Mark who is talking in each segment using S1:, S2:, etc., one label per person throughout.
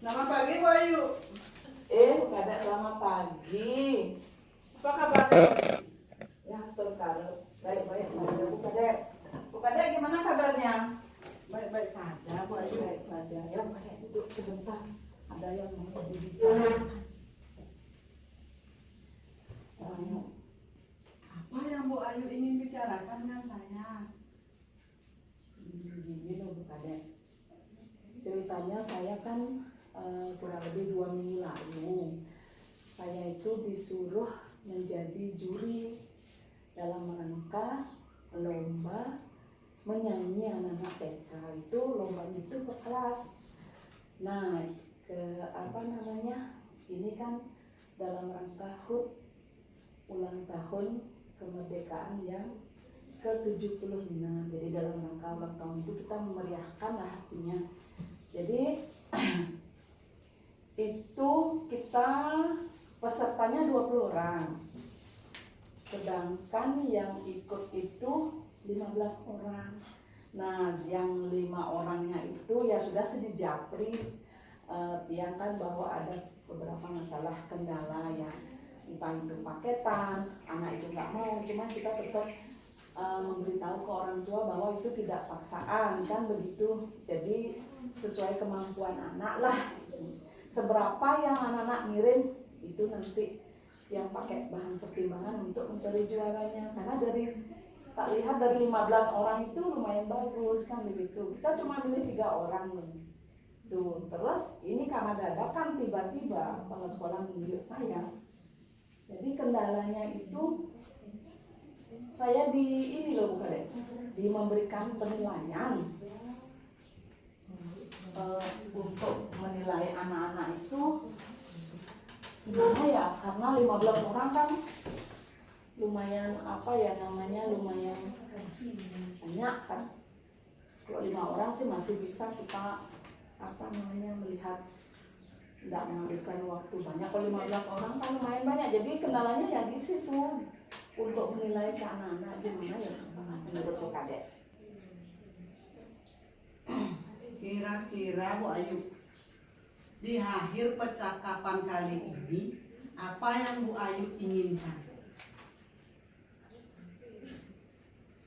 S1: Selamat pagi, Bu Ayu.
S2: Bukan ada selamat pagi.
S1: Apa kabarnya?
S2: Ya, sebentar. Baik-baik saja, Bu Kadek. Bu Kadek, gimana kabarnya?
S1: Baik-baik saja, Bu Ayu.
S2: Baik saja. Ya, Bu Kadek, duduk sebentar. Ada yang mau dibicarakan.
S1: Apa yang Bu Ayu ingin bicarakan dengan saya?
S2: Gini loh, Bu Kadek. Ceritanya saya kan kurang lebih 2 minggu lalu, saya itu disuruh menjadi juri dalam rangka lomba menyanyi anak-anak TK. Itu lombanya itu ke kelas. Nah, ini kan dalam rangka HUT ulang tahun kemerdekaan yang ke-76. Jadi dalam rangka ulang tahun itu kita memeriahkan lah artinya. Jadi itu kita pesertanya 20 orang. Sedangkan yang ikut itu 15 orang. Nah, yang 5 orangnya itu ya sudah sedijapri tiangkan bahwa ada beberapa masalah kendala ya, entah itu paketan, anak itu nggak mau, cuma kita tetap memberitahu ke orang tua bahwa itu tidak paksaan kan begitu. Jadi sesuai kemampuan anak lah. Seberapa yang anak-anak ngirim itu nanti yang pakai bahan pertimbangan untuk mencari juaranya. Karena tak lihat dari 15 orang itu lumayan bagus kan begitu. Kita cuma milih 3 orang tuh. Terus ini karena dadakan tiba-tiba kepala sekolah menunjuk saya. Jadi kendalanya itu saya di memberikan penilaian untuk menilai anak-anak itu gimana ya, karena 15 orang kan lumayan lumayan banyak kan. Kalau 5 orang sih masih bisa kita melihat tidak menghabiskan waktu banyak. Kalau 15 orang kan lumayan banyak. Jadi kendalanya ya di situ untuk menilai ke anak-anak gimana ya menurut Bu Kadek.
S1: Kira-kira Bu Ayu, di akhir percakapan kali ini, apa yang Bu Ayu inginkan?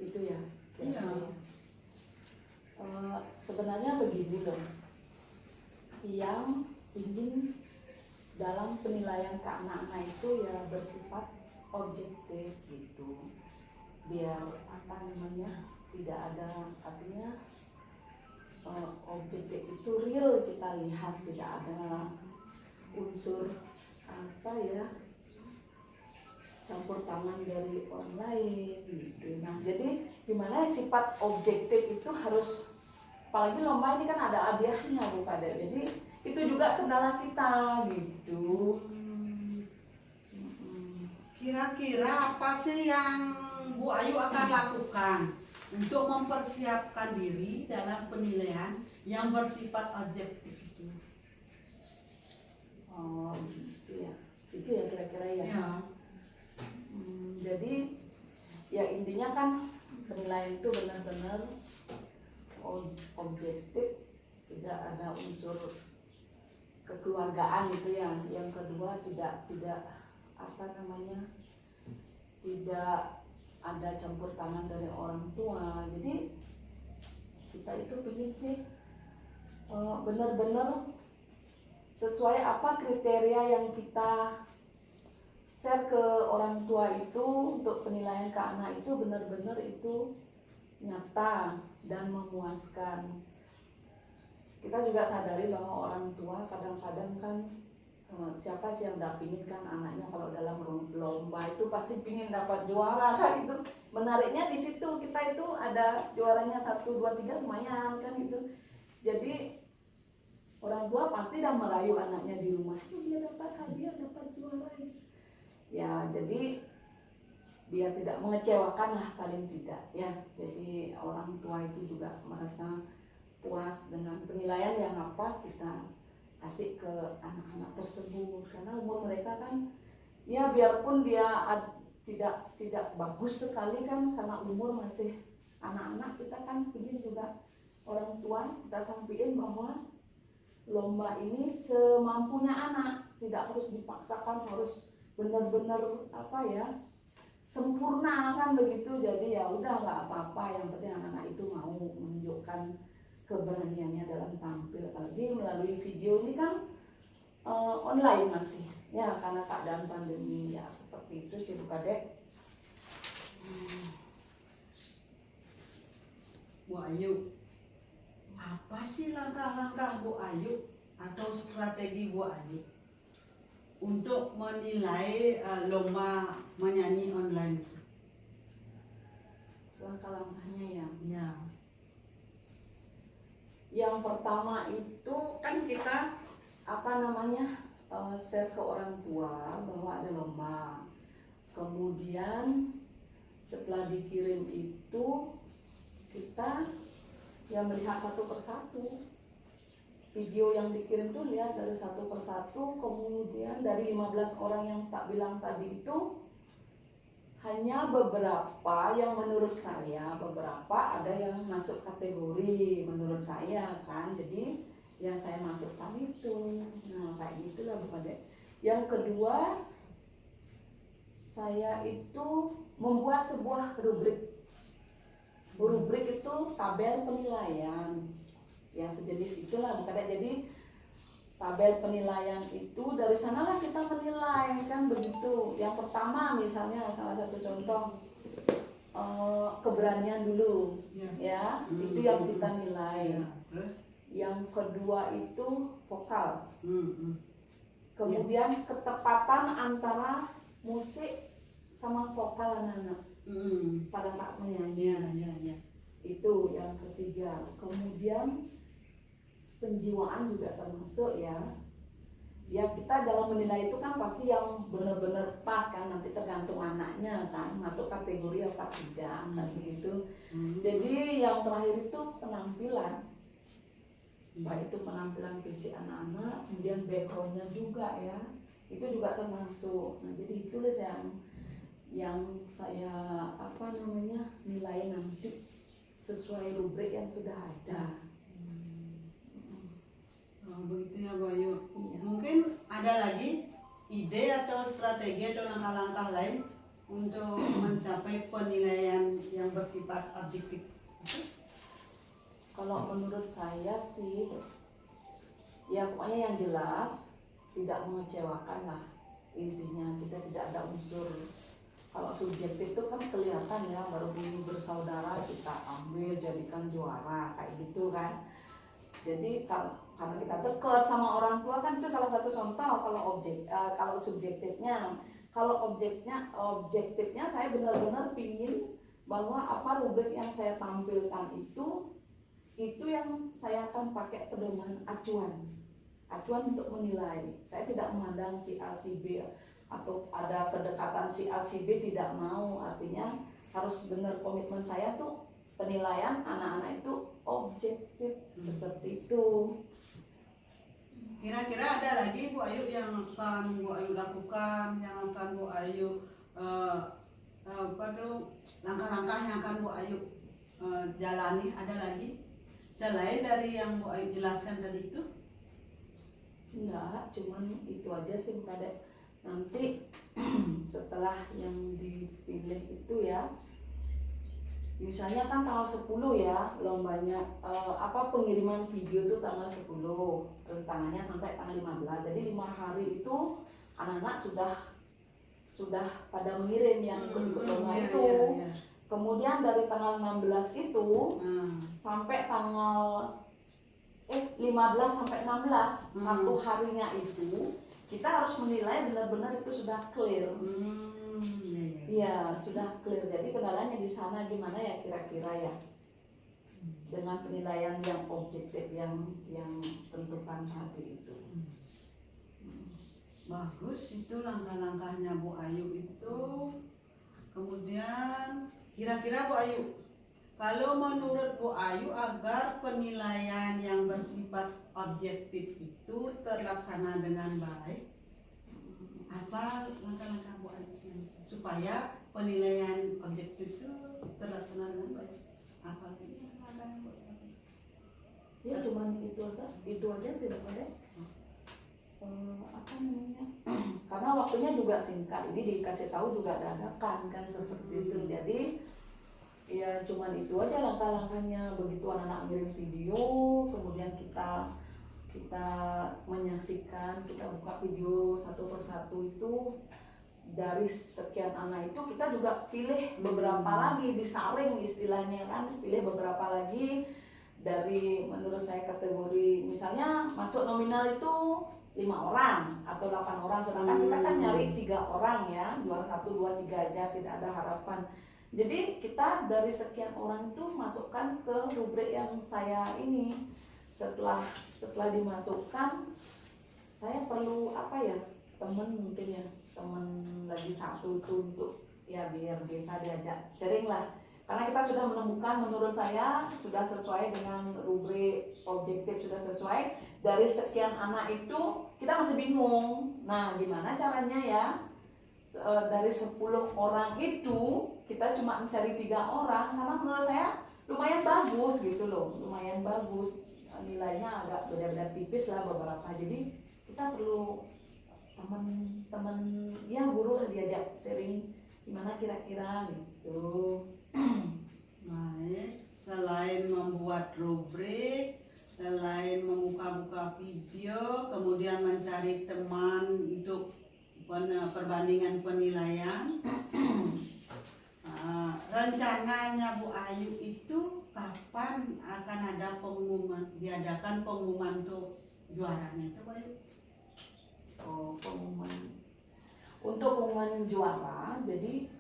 S2: Itu ya.
S1: Iya.
S2: Sebenarnya begini loh, yang ingin dalam penilaian ke anak-anak itu ya bersifat objektif gitu, biar tidak ada artinya objektif itu real kita lihat, tidak ada unsur campur tangan dari orang lain gitu. Nah, jadi gimana sifat objektif itu harus, apalagi lomba ini kan ada hadiahnya Bu Kadek. Jadi itu juga kendala kita gitu.
S1: Kira-kira apa sih yang Bu Ayu akan lakukan untuk mempersiapkan diri dalam penilaian yang bersifat objektif itu?
S2: Oh gitu ya. Itu ya kira-kira ya.
S1: Ya.
S2: Jadi ya intinya kan penilaian itu benar-benar objektif, tidak ada unsur kekeluargaan gitu ya. Yang kedua tidak tidak ada campur tangan dari orang tua. Jadi kita itu ingin sih benar-benar sesuai apa kriteria yang kita share ke orang tua itu untuk penilaian ke anak itu benar-benar itu nyata dan memuaskan. Kita juga sadari bahwa orang tua kadang-kadang kan siapa sih yang tidak pingin kan anaknya kalau dalam lomba itu pasti pingin dapat juara kan. Itu menariknya di situ, kita itu ada juaranya 1, 2, 3 lumayan kan gitu. Jadi orang tua pasti dah merayu anaknya di rumah, dia dapat hadiah, dapat juara ya. Jadi biar tidak mengecewakan lah paling tidak ya. Jadi orang tua itu juga merasa puas dengan penilaian yang kita kasih ke anak-anak tersebut, karena umur mereka kan ya biarpun dia tidak bagus sekali kan, karena umur masih anak-anak, kita kan ingin juga orang tua kita sampaikan bahwa lomba ini semampunya anak, tidak harus dipaksakan, harus benar-benar apa ya, sempurna kan begitu. Jadi ya udah nggak apa-apa, yang penting anak-anak itu mau menunjukkan keberaniannya dalam tampil. Apalagi melalui video ini kan online masih ya, karena keadaan pandemi ya, seperti itu sih Bu Kadek.
S1: Bu Ayu, apa sih langkah-langkah Bu Ayu atau strategi Bu Ayu untuk menilai lomba menyanyi online itu?
S2: Langkah-langkahnya ya.
S1: Ya.
S2: Yang pertama itu kan kita share ke orang tua bahwa ada lomba. Kemudian setelah dikirim itu kita ya melihat satu persatu. Video yang dikirim tuh lihat dari satu persatu. Kemudian dari 15 orang yang tak bilang tadi itu, hanya beberapa yang menurut saya, beberapa ada yang masuk kategori menurut saya kan. Jadi ya saya masukkan itu. Nah kayak gitulah Bu Kadek. Yang kedua, saya itu membuat sebuah rubrik. Rubrik itu tabel penilaian. Ya sejenis itulah Bu Kadek. Jadi tabel penilaian itu dari sanalah kita menilai kan begitu. Yang pertama misalnya salah satu contoh keberanian dulu ya, itu yang kita nilai.
S1: Terus?
S2: Yang kedua itu vokal. Kemudian ketepatan antara musik sama vokal anak-anak pada saat menyanyi.
S1: Ya.
S2: Itu yang ketiga. Kemudian penjiwaan juga termasuk ya. Ya kita dalam menilai itu kan pasti yang benar-benar pas kan, nanti tergantung anaknya kan masuk kategori apa tidak kan begitu. Jadi yang terakhir itu penampilan. Baik itu penampilan fisik anak-anak, kemudian backgroundnya juga ya, itu juga termasuk. Nah jadi itulah yang saya nilai nanti sesuai rubrik yang sudah ada.
S1: Begitu ya Bu Ayu.
S2: Iya.
S1: Mungkin ada lagi ide atau strategi atau langkah-langkah lain untuk mencapai penilaian yang bersifat objektif.
S2: Kalau menurut saya sih, ya pokoknya yang jelas tidak mengecewakan lah. Intinya kita tidak ada unsur, kalau subjektif itu kan kelihatan ya, baru bersaudara kita ambil jadikan juara kayak gitu kan. Jadi karena kita dekat sama orang tua kan itu salah satu contoh. Kalau subjektifnya, kalau objektifnya saya benar-benar pingin bahwa apa rubrik yang saya tampilkan itu yang saya akan pakai pedoman acuan untuk menilai. Saya tidak memandang si A si B atau ada kedekatan si A si B, tidak mau. Artinya harus benar, komitmen saya tuh penilaian anak-anak itu objektif seperti itu.
S1: Kira-kira ada lagi Bu Ayu yang akan Bu Ayu lakukan, yang akan Bu Ayu langkah-langkah yang akan Bu Ayu jalani, ada lagi selain dari yang Bu Ayu jelaskan tadi itu?
S2: Enggak, cuman itu aja sih Bu Kadek. Nanti setelah yang dipilih itu ya, misalnya kan tanggal 10 ya lombanya, pengiriman video itu tanggal 10, rentangannya sampai tanggal 15. Jadi 5 hari itu anak-anak sudah pada mengirim yang ikut lomba itu.
S1: Iya.
S2: Kemudian dari tanggal 16 itu sampai tanggal 15 sampai 16, satu harinya itu kita harus menilai benar-benar itu sudah clear. Iya, sudah clear. Jadi kendalanya di sana gimana ya kira-kira ya, dengan penilaian yang objektif yang tentukan tadi itu.
S1: Bagus, itu langkah-langkahnya Bu Ayu itu. Kemudian kira-kira Bu Ayu, kalau menurut Bu Ayu agar penilaian yang bersifat objektif itu terlaksana dengan baik, apa langkah-langkah Bu Ayu supaya penilaian objektif itu terlaksana dengan baik? Apa langkah-langkah yang Bu Ayu?
S2: Ya cuman itu itu aja sih daripada apa namanya karena waktunya juga singkat, ini dikasih tahu juga dadakan kan seperti itu. Jadi ya cuman itu aja langkah-langkahnya. Begitu anak-anak ngirim video, kemudian kita menyaksikan, kita buka video satu persatu itu. Dari sekian anak itu kita juga pilih beberapa lagi, disaring istilahnya kan, pilih beberapa lagi dari menurut saya kategori, misalnya masuk nominal itu 5 orang atau 8 orang, sedangkan kita kan nyari 3 orang ya, juara 1, 2, 3 aja, tidak ada harapan. Jadi kita dari sekian orang itu masukkan ke rubrik yang saya ini. Setelah dimasukkan, saya perlu apa ya, teman mungkin ya, teman lagi satu itu untuk ya biar bisa diajak sharing lah. Karena kita sudah menemukan, menurut saya sudah sesuai dengan rubrik objektif, sudah sesuai. Dari sekian anak itu kita masih bingung. Nah, gimana caranya ya? Dari 10 orang itu kita cuma mencari 3 orang, karena menurut saya lumayan bagus gitu loh, lumayan bagus. Nilainya agak beda-beda tipis lah beberapa. Jadi kita perlu teman-teman ya guru lah diajak sharing gimana kira-kira gitu.
S1: Baik, selain membuat rubrik, selain membuka-buka video, kemudian mencari teman untuk perbandingan penilaian, rencananya Bu Ayu itu kapan akan ada diadakan pengumuman untuk juaranya itu, Bu Ayu?
S2: Pengumuman untuk pengumuman juara, jadi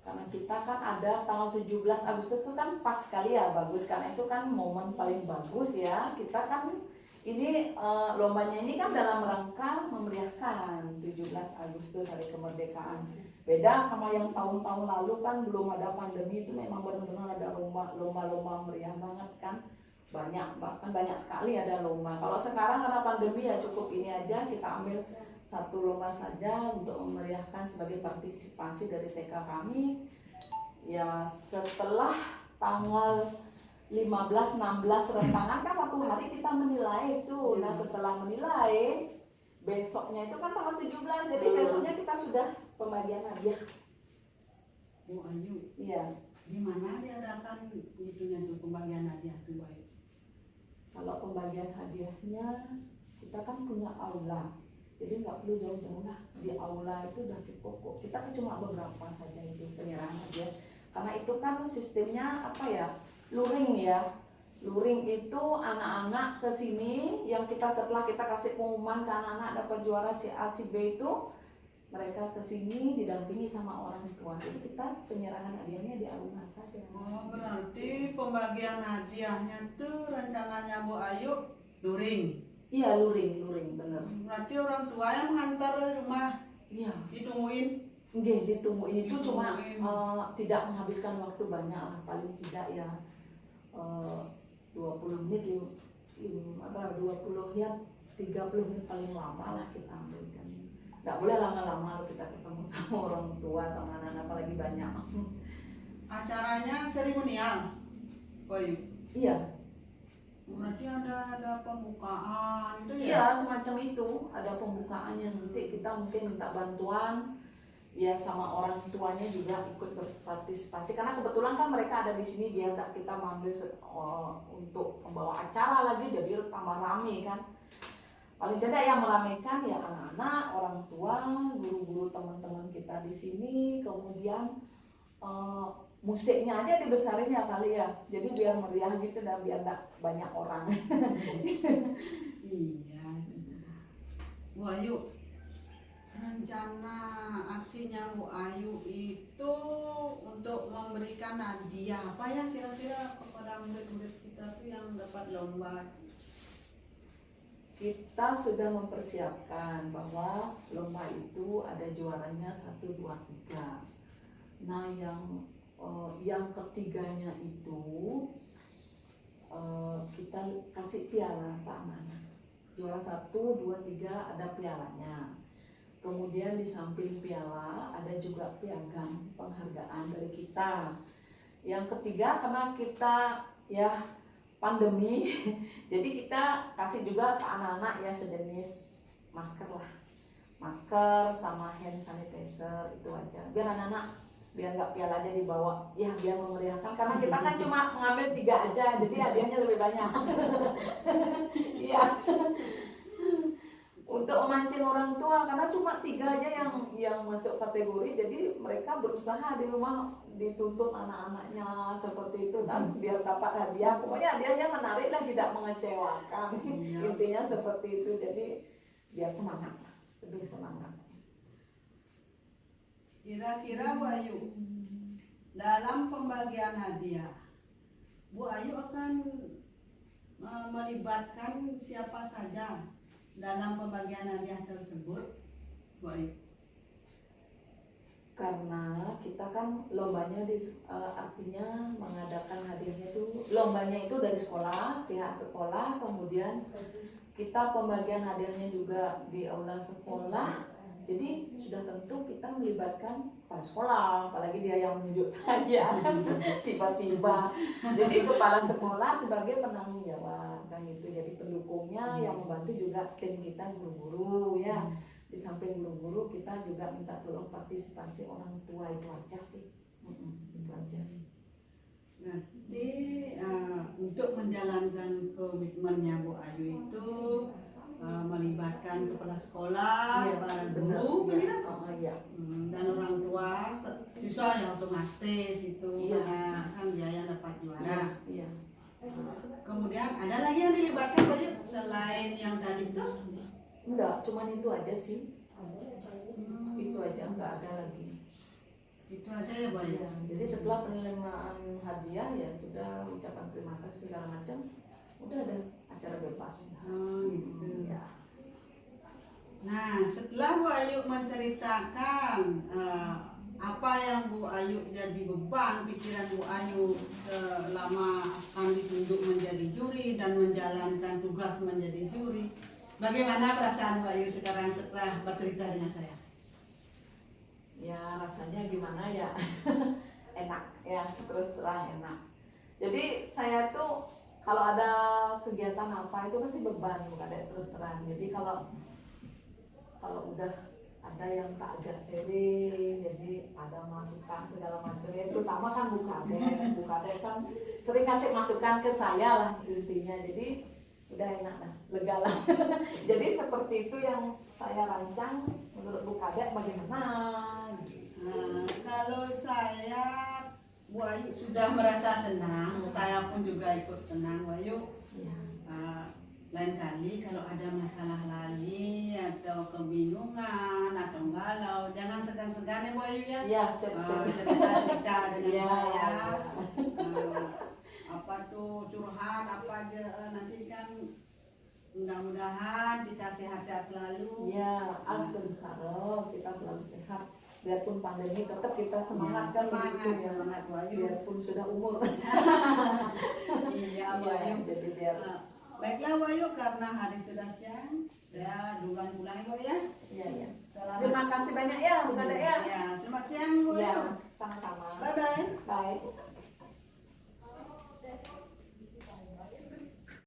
S2: karena kita kan ada tanggal 17 Agustus itu kan pas sekali ya, bagus karena itu kan momen paling bagus ya. Kita kan ini lombanya ini kan dalam rangka memeriahkan 17 Agustus hari kemerdekaan. Beda sama yang tahun-tahun lalu kan belum ada pandemi, itu memang benar-benar ada lomba-lomba meriah banget kan. Bahkan banyak sekali ada lomba. Kalau sekarang karena pandemi ya cukup ini aja, kita ambil satu lomba saja untuk memeriahkan sebagai partisipasi dari TK kami. Ya setelah tanggal 15-16 rentangan kan satu hari kita menilai itu. Nah setelah menilai besoknya itu kan tanggal 17, jadi besoknya kita sudah pembagian hadiah.
S1: Bu Ayu,
S2: Iya.
S1: di mana diadakan itunya tuh pembagian hadiah tuh, Bu Ayu?
S2: Kalau pembagian hadiahnya kita kan punya aula, jadi nggak perlu jauh-jauh lah, di aula itu udah cukup kok. Kita kan cuma beberapa saja itu penyerahan hadiah, karena itu kan sistemnya apa ya, luring ya. Luring itu anak-anak ke sini yang setelah kita kasih pengumuman ke anak-anak dapat juara si A si B itu, mereka ke sini didampingi sama orang tua. Jadi kita penyerahan hadiahnya di aula saja.
S1: Oh, berarti pembagian hadiahnya tuh rencananya Bu Ayu luring.
S2: Iya, luring bener.
S1: Berarti orang tua yang mengantar rumah.
S2: Iya.
S1: Ditungguin.
S2: Nggih, ditungguin itu cuma tidak menghabiskan waktu banyak lah, paling tidak ya 20 menit 20 ya 30 menit paling lama lah kita ambilkan. Nggak boleh lama-lama kita ketemu sama orang tua sama anak-anak apalagi banyak.
S1: Acaranya seremonial, Bu Ayu.
S2: Iya.
S1: Berarti ada pembukaan itu ya?
S2: Iya, semacam itu. Ada pembukaannya, nanti kita mungkin minta bantuan ya sama orang tuanya juga ikut berpartisipasi, karena kebetulan kan mereka ada di sini, biar tidak kita mengambil untuk membawa acara lagi jadi tambah rame kan. Paling tidak yang meramaikan ya anak-anak, orang tua, guru-guru, teman-teman kita di sini, kemudian musiknya aja dibesarin ya kali ya, jadi biar meriah gitu dan biar tidak banyak orang.
S1: Iya. Bu Ayu, rencana aksinya Bu Ayu itu untuk memberikan hadiah apa ya kira-kira kepada murid-murid kita tuh yang dapat lomba?
S2: Kita sudah mempersiapkan bahwa lomba itu ada juaranya 1, 2, 3. Nah yang ketiganya itu kita kasih piala keamanan. Juara 1, 2, 3 ada pialanya. Kemudian di samping piala ada juga piagam penghargaan dari kita. Yang ketiga karena kita ya pandemi. Jadi kita kasih juga ke anak-anak ya sejenis masker lah, masker sama hand sanitizer itu aja, biar anak-anak biar nggak piala aja dibawa ya, biar memeriahkan, karena kita kan cuma mengambil 3 aja, jadi hadiahnya lebih banyak. Iya. Untuk memancing orang tua, karena cuma 3 aja yang masuk kategori, jadi mereka berusaha di rumah dituntut anak-anaknya seperti itu kan, biar dapat hadiah. Pokoknya hadiahnya menarik dan tidak mengecewakan. Intinya seperti itu, jadi biar semangat, lebih semangat.
S1: Kira-kira Bu Ayu, dalam pembagian hadiah, Bu Ayu akan melibatkan siapa saja dalam pembagian hadiah tersebut, Bu Ayu?
S2: Karena kita kan lombanya artinya mengadakan hadiahnya itu, lombanya itu dari sekolah, pihak sekolah, kemudian kita pembagian hadiahnya juga di aula sekolah. Jadi sudah tentu kita melibatkan kepala sekolah, apalagi dia yang menunjuk saya kan tiba-tiba. Jadi kepala sekolah sebagai penanggung jawab kan gitu. Jadi pendukungnya yang membantu juga tim kita guru-guru ya. Di samping guru-guru kita juga minta tolong partisipasi orang tua, itu aja sih. Itu aja.
S1: Nanti untuk menjalankan komitmennya Bu Ayu itu melibatkan kepala sekolah,
S2: Iya,
S1: para
S2: benar,
S1: guru,
S2: iya.
S1: ya? Dan orang tua, siswa yang otomatis itu
S2: Iya.
S1: karena kan dia yang dapat juara.
S2: Iya.
S1: Kemudian ada lagi yang dilibatkan Bu Ayu selain yang tadi itu?
S2: Enggak, cuman itu aja sih. Itu aja, enggak ada lagi.
S1: Itu aja ya Bu Ayu.
S2: Ya, jadi setelah penerimaan hadiah ya sudah ucapan terima kasih segala macam, udah ada acara bebas.
S1: Gitu.
S2: Ya.
S1: Nah, setelah Bu Ayu menceritakan apa yang Bu Ayu jadi beban pikiran Bu Ayu selama akan ditunjuk menjadi juri dan menjalankan tugas menjadi juri, bagaimana perasaan Bu Ayu sekarang setelah bercerita dengan saya?
S2: Ya rasanya gimana ya, enak ya, terus terang enak. Jadi saya tuh kalau ada kegiatan apa itu pasti beban, bukan ada terus terang. Jadi kalau udah ada yang tak ajak seri, jadi ada masukan segala macam ya, terutama kan Bukadek kan sering kasih masukan ke saya lah intinya, jadi udah enak lah, lega lah. Jadi seperti itu yang saya rancang. Menurut Bukadek bagaimana?
S1: Kalau saya, Bu Ayu sudah merasa senang, saya pun juga ikut senang Bu Ayu.
S2: Ya.
S1: Lain kali kalau ada masalah lagi atau kebingungan atau galau, jangan segan-segan ya Bu Ayu ya.
S2: Ya, siap-siap.
S1: Cerita-cerita dengan
S2: Ya,
S1: saya.
S2: ya.
S1: Apa tuh curhat apa aja, nanti kan mudah-mudahan kita sehat-sehat selalu.
S2: Ya, astagfirullah, kita selalu sehat. Biarpun pandemi tetap kita semangat
S1: Ya,
S2: kan
S1: semangat,
S2: gitu ya.
S1: semangat Bu Ayu.
S2: Biarpun sudah umur.
S1: Iya Bu
S2: Ya,
S1: Ayu.
S2: jadi biar
S1: Baiklah Bu Ayu, karena hari sudah siang, saya duluan pulang Bu ya.
S2: ya.
S1: Selamat.
S2: Terima kasih banyak ya, Bukadek ya.
S1: Ya, selamat siang Bu
S2: Ya,
S1: Ayu.
S2: sama-sama.
S1: Bye.